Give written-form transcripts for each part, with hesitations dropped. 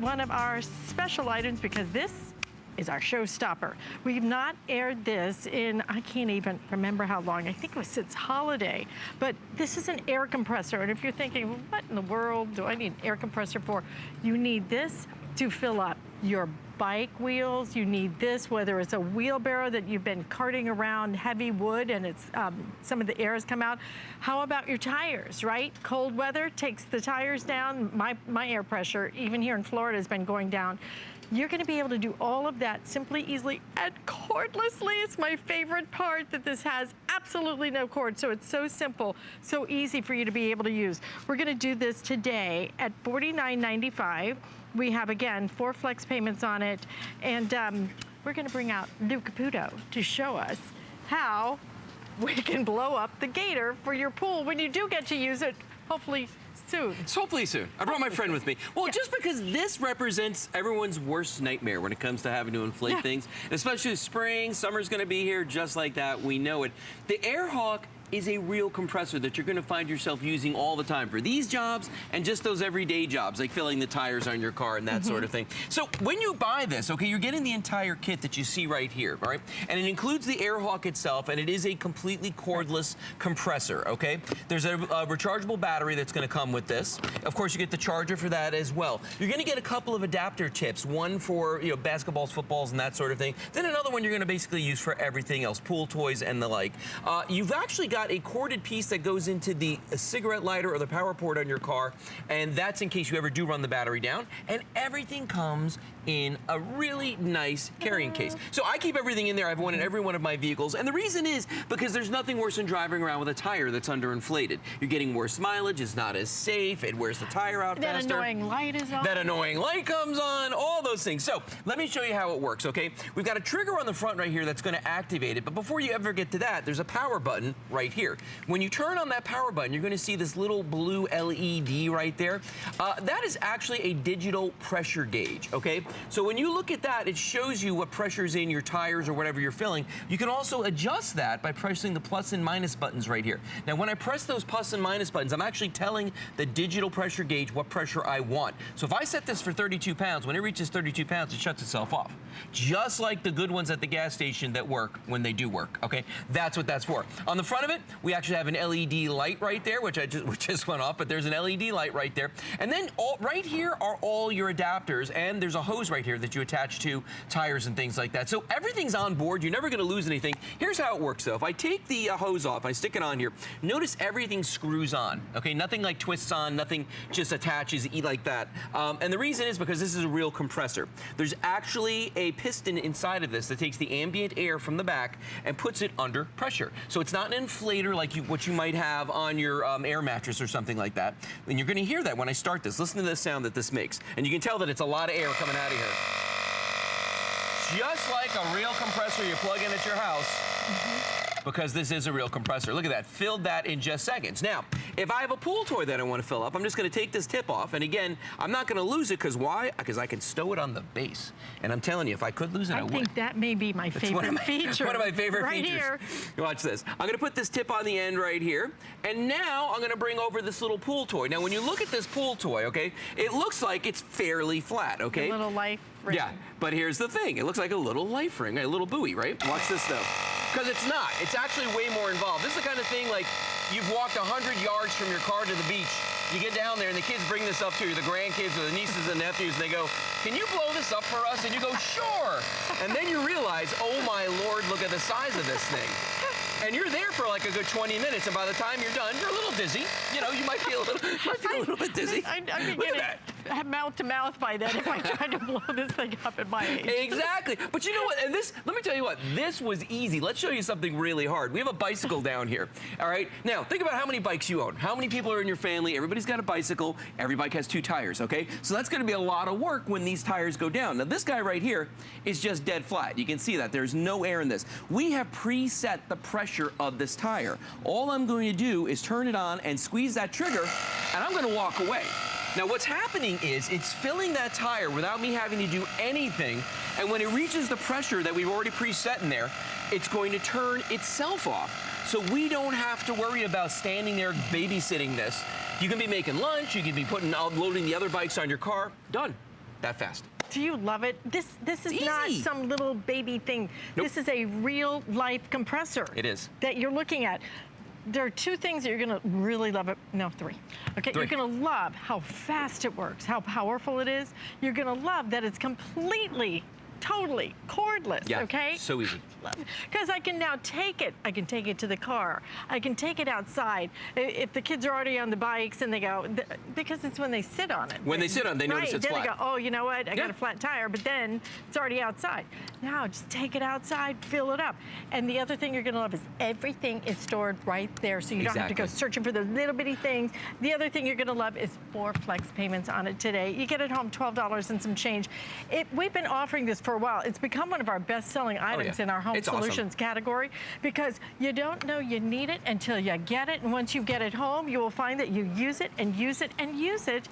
one of our special items because this is our showstopper. We've not aired this in, I can't even remember how long. I think it was since holiday. But this is an air compressor. And if you're thinking, well, what in the world do I need an air compressor for? You need this to fill up your bike wheels. You need this, whether it's a wheelbarrow that you've been carting around heavy wood and it's some of the air has come out. How about your tires, right? Cold weather takes the tires down. My air pressure, even here in Florida, has been going down. You're gonna be able to do all of that simply, easily, and cordlessly. It's my favorite part that this has absolutely no cord, so it's so simple, so easy for you to be able to use. We're gonna do this today at $49.95. We have, again, 4 flex payments on it, and we're gonna bring out Lou Caputo to show us how we can blow up the gator for your pool when you do get to use it, hopefully soon. So hopefully soon. I brought my friend with me. Well, yes. Just because this represents everyone's worst nightmare when it comes to having to inflate things, especially spring, summer's gonna be here just like that, we know it. The Airhawk is a real compressor that you're gonna find yourself using all the time for these jobs and just those everyday jobs, like filling the tires on your car and that sort of thing. So when you buy this, okay, you're getting the entire kit that you see right here, all right? And it includes the Airhawk itself, and it is a completely cordless compressor, okay? There's a rechargeable battery that's gonna come with this. Of course, you get the charger for that as well. You're gonna get a couple of adapter tips, one for, you know, basketballs, footballs, and that sort of thing. Then another one you're gonna basically use for everything else, pool toys and the like. You've actually got a corded piece that goes into the cigarette lighter or the power port on your car, and that's in case you ever do run the battery down. And everything comes in a really nice carrying case. So I keep everything in there. I have one in every one of my vehicles, and the reason is because there's nothing worse than driving around with a tire that's underinflated. You're getting worse mileage, it's not as safe, it wears the tire out faster. That annoying light is on. That annoying light comes on, all those things. So let me show you how it works, okay? We've got a trigger on the front right here that's gonna activate it, but before you ever get to that, there's a power button right here. When you turn on that power button, you're gonna see this little blue LED right there. That is actually a digital pressure gauge, okay? So when you look at that, it shows you what pressure's in your tires or whatever you're filling. You can also adjust that by pressing the plus and minus buttons right here. Now, when I press those plus and minus buttons, I'm actually telling the digital pressure gauge what pressure I want. So if I set this for 32 pounds, when it reaches 32 pounds, it shuts itself off. Just like the good ones at the gas station that work when they do work, okay? That's what that's for. On the front of it, we actually have an LED light right there, which just went off, but there's an LED light right there. And then right here are all your adapters, and there's a hose right here that you attach to tires and things like that. So everything's on board. You're never gonna lose anything. Here's how it works though. If I take the hose off, I stick it on here, notice everything screws on, okay? Nothing like twists on, nothing just attaches like that. And the reason is because this is a real compressor. There's actually a piston inside of this that takes the ambient air from the back and puts it under pressure. So it's not an inflator like what you might have on your air mattress or something like that. And you're gonna hear that when I start this. Listen to the sound that this makes. And you can tell that it's a lot of air coming out of here. Just like a real compressor you plug in at your house. Because this is a real compressor. Look at that, filled that in just seconds. Now, if I have a pool toy that I want to fill up, I'm just gonna take this tip off, and again, I'm not gonna lose it, because why? Because I can stow it on the base. And I'm telling you, if I could lose it, I would. I think that may be my favorite feature. One of my favorite right features. Here. Watch this. I'm gonna put this tip on the end right here, and now I'm gonna bring over this little pool toy. Now, when you look at this pool toy, okay, it looks like it's fairly flat, okay? A little life ring. Yeah, but here's the thing. It looks like a little life ring, a little buoy, right? Watch this though. Because it's not. It's actually way more involved. This is the kind of thing like you've walked 100 yards from your car to the beach. You get down there and the kids bring this up to you, the grandkids or the nieces and nephews, and they go, can you blow this up for us? And you go, sure. And then you realize, oh my Lord, look at the size of this thing. And you're there for like a good 20 minutes, and by the time you're done, you're a little dizzy. You know, you might feel a little bit dizzy. I'd be getting mouth to mouth by then if I tried to blow this thing up at my age. Exactly. But you know what? And this, let me tell you what, this was easy. Let's show you something really hard. We have a bicycle down here. All right. Now, think about how many bikes you own. How many people are in your family? Everybody's got a bicycle. Every bike has 2 tires, okay? So that's going to be a lot of work when these tires go down. Now, this guy right here is just dead flat. You can see that. There's no air in this. We have preset the pressure of this tire. All I'm going to do is turn it on and squeeze that trigger, and I'm going to walk away. Now what's happening is it's filling that tire without me having to do anything, and when it reaches the pressure that we've already preset in there, it's going to turn itself off. So we don't have to worry about standing there babysitting this. You can be making lunch, you can be loading the other bikes on your car, done. that fast. Do you love it? This is not some little baby thing. Nope. This is a real life compressor. It is. That you're looking at. There are 2 things that you're gonna really love it. No, 3. Okay, 3. You're gonna love how fast it works, how powerful it is. You're gonna love that it's completely, totally cordless, Yeah, okay? so easy. Because I can now take it. I can take it to the car. I can take it outside. If the kids are already on the bikes and they go, because it's when they sit on it. When they sit on it, they notice it's then flat. They go, oh, you know what? I got a flat tire, but then it's already outside. Now just take it outside, fill it up. And the other thing you're gonna love is everything is stored right there, so you don't have to go searching for those little bitty things. The other thing you're gonna love is 4 flex payments on it today. You get it home $12 and some change. We've been offering this for a while. It's become one of our best-selling items in our home solutions category, because you don't know you need it until you get it, and once you get it home, you will find that you use it and use it and use it,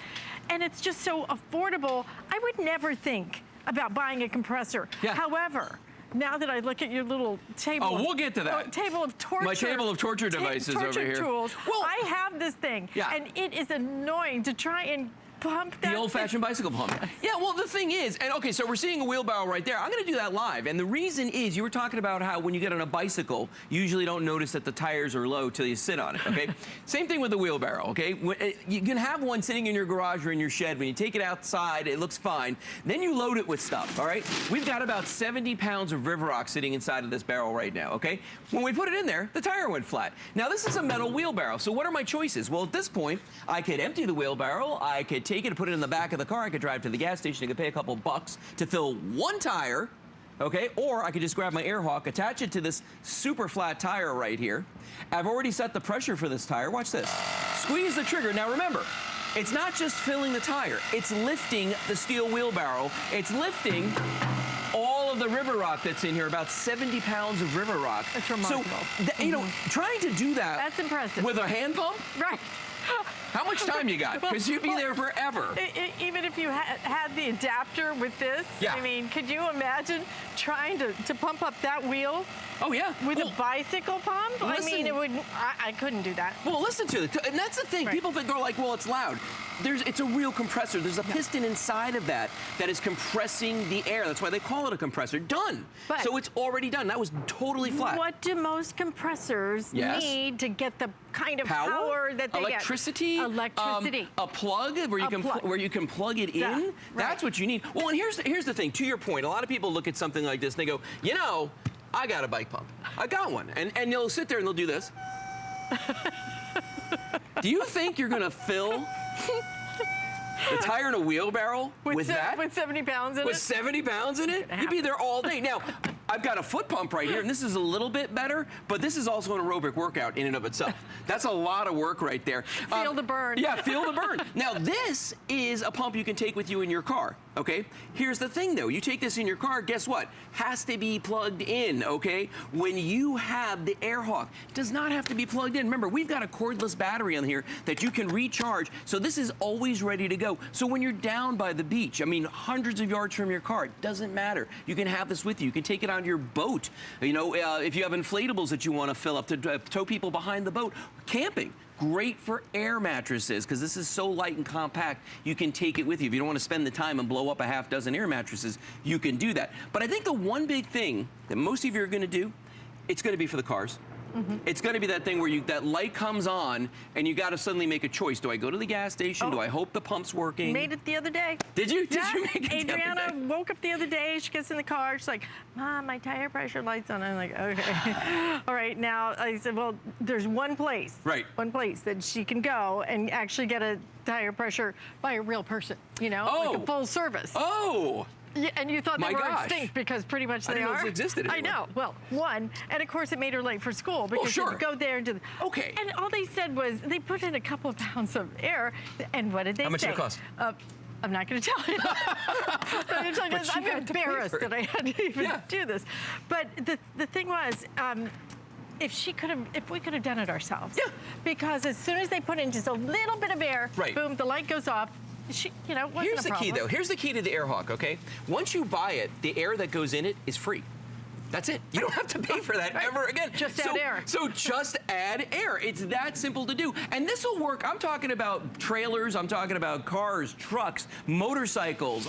and it's just so affordable. I would never think about buying a compressor. However, now that I look at your little table, we'll get to that. Table of torture. My table of torture devices over here. Tools. Well, I have this thing, and it is annoying to try and pump that. The old-fashioned bicycle pump. Yeah, well, the thing is, and okay, so we're seeing a wheelbarrow right there. I'm going to do that live, and the reason is you were talking about how when you get on a bicycle, you usually don't notice that the tires are low till you sit on it, okay? Same thing with the wheelbarrow, okay? You can have one sitting in your garage or in your shed. When you take it outside, it looks fine. Then you load it with stuff, all right? We've got about 70 pounds of River Rock sitting inside of this barrel right now, okay? When we put it in there, the tire went flat. Now, this is a metal wheelbarrow, so what are my choices? Well, at this point, I could empty the wheelbarrow, I could take it and put it in the back of the car. I could drive to the gas station. I could pay a couple bucks to fill 1 tire, okay? Or I could just grab my air hawk, attach it to this super flat tire right here. I've already set the pressure for this tire. Watch this. Squeeze the trigger. Now remember, it's not just filling the tire. It's lifting the steel wheelbarrow. It's lifting all of the River Rock that's in here, about 70 pounds of River Rock. That's remarkable. So, you know, trying to do that. That's impressive. With a hand pump? Right. How much time you got? Because you'd be there forever. Even if you had the adapter with this, I mean, could you imagine trying to pump up that wheel? Oh, yeah. With a bicycle pump? I mean, it would. I couldn't do that. Well, listen to it. And that's the thing. People think, they're like, well, it's loud. It's a real compressor. There's a piston inside of that is compressing the air. That's why they call it a compressor. Done. But so it's already done. That was totally flat. What do most compressors need to get the kind of power that they Electricity? get? Electricity. A plug where you can plug it in. That's what you need. Well, and here's the thing. To your point, a lot of people look at something like this and they go, you know, I got a bike pump. I got one. And they'll sit there and they'll do this. Do you think you're going to fill the tire in a wheelbarrow with that? With 70 pounds in it? With 70 pounds in it? You'd be there all day. Now, I've got a foot pump right here, and this is a little bit better, but this is also an aerobic workout in and of itself. That's a lot of work right there. Feel the burn. Yeah, feel the burn. Now, this is a pump you can take with you in your car, okay? Here's the thing, though. You take this in your car, guess what? Has to be plugged in, okay? When you have the Air Hawk, it does not have to be plugged in. Remember, we've got a cordless battery on here that you can recharge, so this is always ready to go. So when you're down by the beach, I mean, hundreds of yards from your car, it doesn't matter. You can have this with you. You can take it on your boat. You know, if you have inflatables that you want to fill up to tow people behind the boat. Camping, great for air mattresses because this is so light and compact, you can take it with you. If you don't want to spend the time and blow up a half dozen air mattresses, you can do that. But I think the one big thing that most of you are going to do, it's going to be for the cars. It's going to be that thing where that light comes on and you got to suddenly make a choice. Do I go to the gas station? Do I hope the pump's working? Made it the other day. Did you? Did you make it Adriana the other day? woke up the other day. She gets in the car. She's like, Mom, my tire pressure light's on. I'm like, okay. All right. Now, I said, well, there's one place. Right. One place that she can go and actually get a tire pressure by a real person, you know, like a full service. Oh. Yeah, and you thought they were extinct because pretty much they are. I didn't know this existed anymore. I know. Well, one, and of course it made her late for school because she would go there and do the... Okay. And all they said was they put in a couple of pounds of air, and what did they say? How much did it cost? I'm not going to tell you. I'm embarrassed that I had to even do this. But the thing was, if we could have done it ourselves. Yeah. Because as soon as they put in just a little bit of air, boom, the light goes off. You know, here's the key, though. Here's the key to the Air Hawk, okay? Once you buy it, the air that goes in it is free. That's it. You don't have to pay for that ever again. Just add air. So just add air. It's that simple to do. And this will work. I'm talking about trailers. I'm talking about cars, trucks, motorcycles.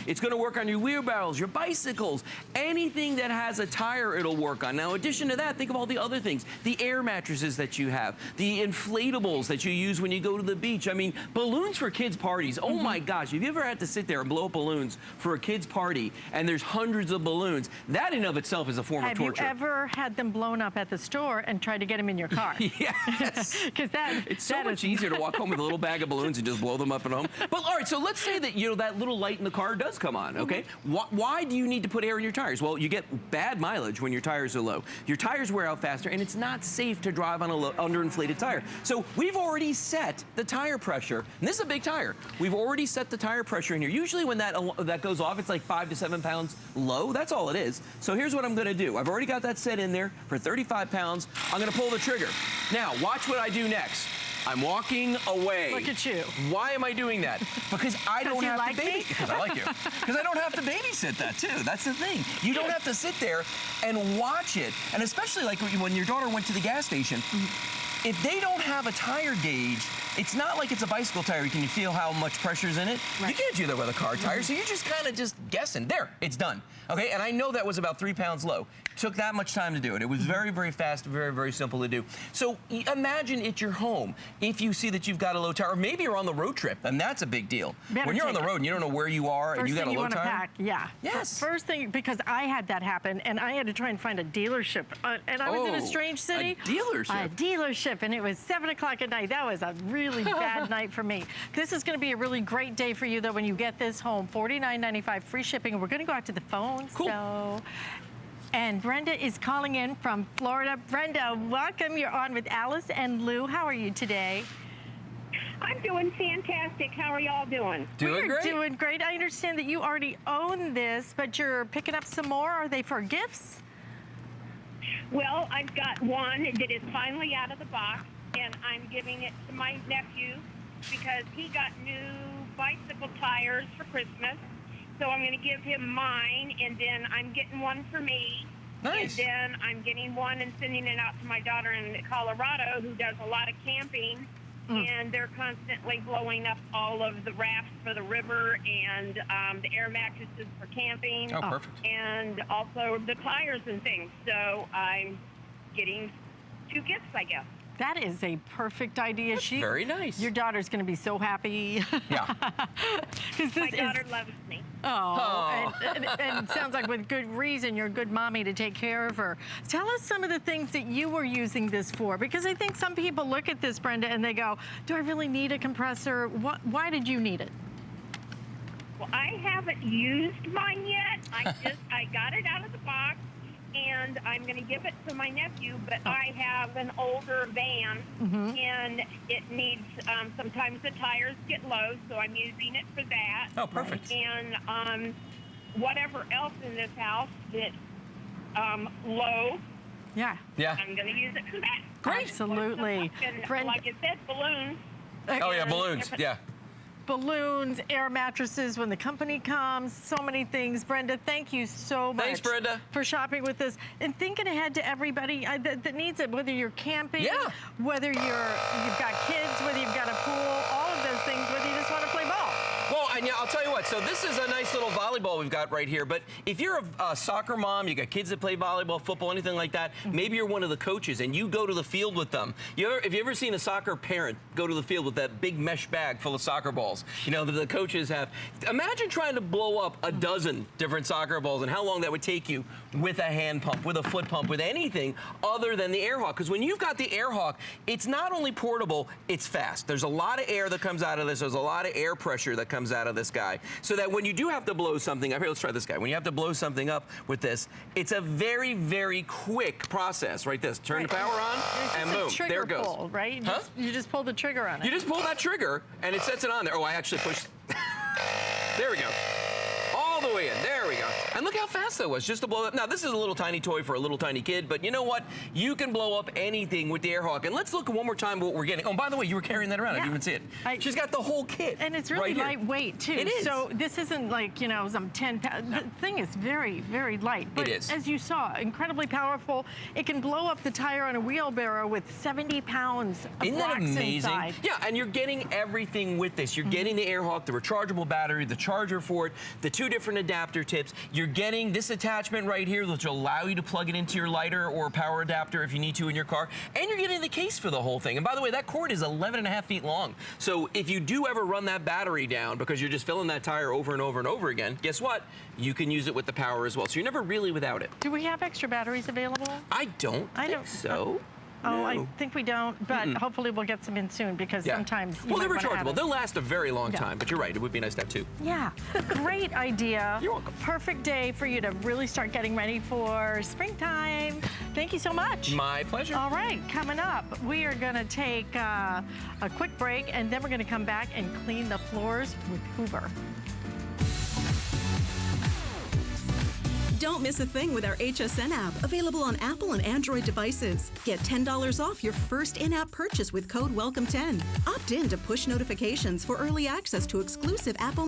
It's going to work on your wheelbarrows, your bicycles. Anything that has a tire, it'll work on. Now, in addition to that, think of all the other things. The air mattresses that you have. The inflatables that you use when you go to the beach. I mean, balloons for kids' parties. Oh, my gosh. Have you ever had to sit there and blow up balloons for a kid's party, and there's hundreds of balloons? That in of itself is a form of torture. Have you ever had them blown up at the store and tried to get them in your car? Yes. Because it's so much easier to walk home with a little bag of balloons and just blow them up at home. But all right, so let's say that that little light in the car does come on, okay? Why do you need to put air in your tires? Well, you get bad mileage when your tires are low. Your tires wear out faster, and it's not safe to drive on a underinflated tire. So we've already set the tire pressure, and this is a big tire. We've already set the tire pressure in here. Usually when that goes off, it's like 5 to 7 pounds low. That's all it is. So here's what I'm going to do. I've already got that set in there for 35 pounds. I'm going to pull the trigger. Now, watch what I do next. I'm walking away. Look at you. Why am I doing that? Because I don't have to babysit. Because I like you. Because I don't have to babysit that too. That's the thing. You don't have to sit there and watch it. And especially like when your daughter went to the gas station, if they don't have a tire gauge, it's not like it's a bicycle tire. Can you feel how much pressure's in it? Right. You can't do that with a car tire, so you're just kind of just guessing. There, it's done. Okay, and I know that was about 3 pounds low. Took that much time to do it. It was very, very fast, very, very simple to do. So imagine at your home, if you see that you've got a low tire, or maybe you're on the road trip, and that's a big deal. When you're on the road and you don't know where you are and you got a low tire. Pack, yeah. Yes. First thing, because I had that happen, and I had to try and find a dealership. And I was in a strange city. A dealership? A dealership, and it was 7 o'clock at night. That was a really bad night for me. This is going to be a really great day for you, though, when you get this home. $49.95 free shipping. We're going to go out to the phones. Cool. So, and Brenda is calling in from Florida. Brenda, welcome. You're on with Alice and Lou. How are you today? I'm doing fantastic. How are y'all doing? Doing great. Doing great. I understand that you already own this, but you're picking up some more. Are they for gifts? Well, I've got one that is finally out of the box, and I'm giving it to my nephew because he got new bicycle tires for Christmas. So I'm going to give him mine, and then I'm getting one for me. Nice. And then I'm getting one and sending it out to my daughter in Colorado, who does a lot of camping. And they're constantly blowing up all of the rafts for the river and the air mattresses for camping. Oh, perfect. And also the tires and things. So I'm getting 2 gifts, I guess. That is a perfect idea. That's very nice. Your daughter's going to be so happy. Yeah. My daughter loves me. Oh. And it sounds like with good reason, you're a good mommy to take care of her. Tell us some of the things that you were using this for, because I think some people look at this, Brenda, and they go, do I really need a compressor? Why did you need it? Well, I haven't used mine yet. I got it out of the box, and I'm going to give it to my nephew, but I have an older van, and it needs, sometimes the tires get low, so I'm using it for that. Oh, perfect. And whatever else in this house that's low, Yeah. I'm going to use it for that. Great. Absolutely. And Brenda, like I said, balloons. Oh, yeah, balloons. Yeah. balloons, air mattresses when the company comes, so many things. Brenda, thank you so much. Thanks, Brenda. For shopping with us and thinking ahead to everybody that needs it, whether you're camping, whether you've got kids, whether you've got a pool, all of those things, whether you just want to play ball. Well, and yeah, I'll tell you what, so this is a nice little volleyball we've got right here, but if you're a soccer mom, you got kids that play volleyball, football, anything like that, maybe you're one of the coaches and you go to the field with them. Have you ever seen a soccer parent go to the field with that big mesh bag full of soccer balls, you know, that the coaches have? Imagine trying to blow up a dozen different soccer balls and how long that would take you with a hand pump, with a foot pump, with anything other than the Air Hawk. Because when you've got the Air Hawk, it's not only portable, it's fast. There's a lot of air that comes out of this. There's a lot of air pressure that comes out of this guy. So that when you do have to blow something up, here, let's try this guy. When you have to blow something up with this, it's a very, very quick process, right? This, turn the power on, and boom, there it goes. Pull, right? You just pull the trigger on it. You just pull that trigger, and it sets it on there. Oh, I actually pushed. There we go. All the way in. There we go. And look how fast that was, just to blow up. Now, this is a little tiny toy for a little tiny kid, but you know what? You can blow up anything with the Air Hawk. And let's look one more time what we're getting. Oh, by the way, you were carrying that around. I didn't even see it. She's got the whole kit. And it's really right lightweight, too. It is. So this isn't like, you know, some 10 pounds. The thing is very, very light. But it is. as you saw, incredibly powerful. It can blow up the tire on a wheelbarrow with 70 pounds of Isn't that wax amazing? inside. Yeah, and you're getting everything with this. You're getting the Air Hawk, the rechargeable battery, the charger for it, the 2 different adapter tips. You're getting this attachment right here, which will allow you to plug it into your lighter or power adapter if you need to in your car. And you're getting the case for the whole thing. And by the way, that cord is 11.5 feet long. So if you do ever run that battery down because you're just filling that tire over and over and over again, guess what? You can use it with the power as well. So you're never really without it. Do we have extra batteries available? I don't think so. Oh, No. I think we don't, but hopefully we'll get some in soon because sometimes you well, they're might wanna have rechargeable. it. They'll last a very long time, but you're right. It would be nice to have 2. Yeah, great idea. You're welcome. Perfect day for you to really start getting ready for springtime. Thank you so much. My pleasure. All right, coming up, we are going to take a quick break, and then we're going to come back and clean the floors with Hoover. Don't miss a thing with our HSN app, available on Apple and Android devices. Get $10 off your first in-app purchase with code WELCOME10. Opt in to push notifications for early access to exclusive app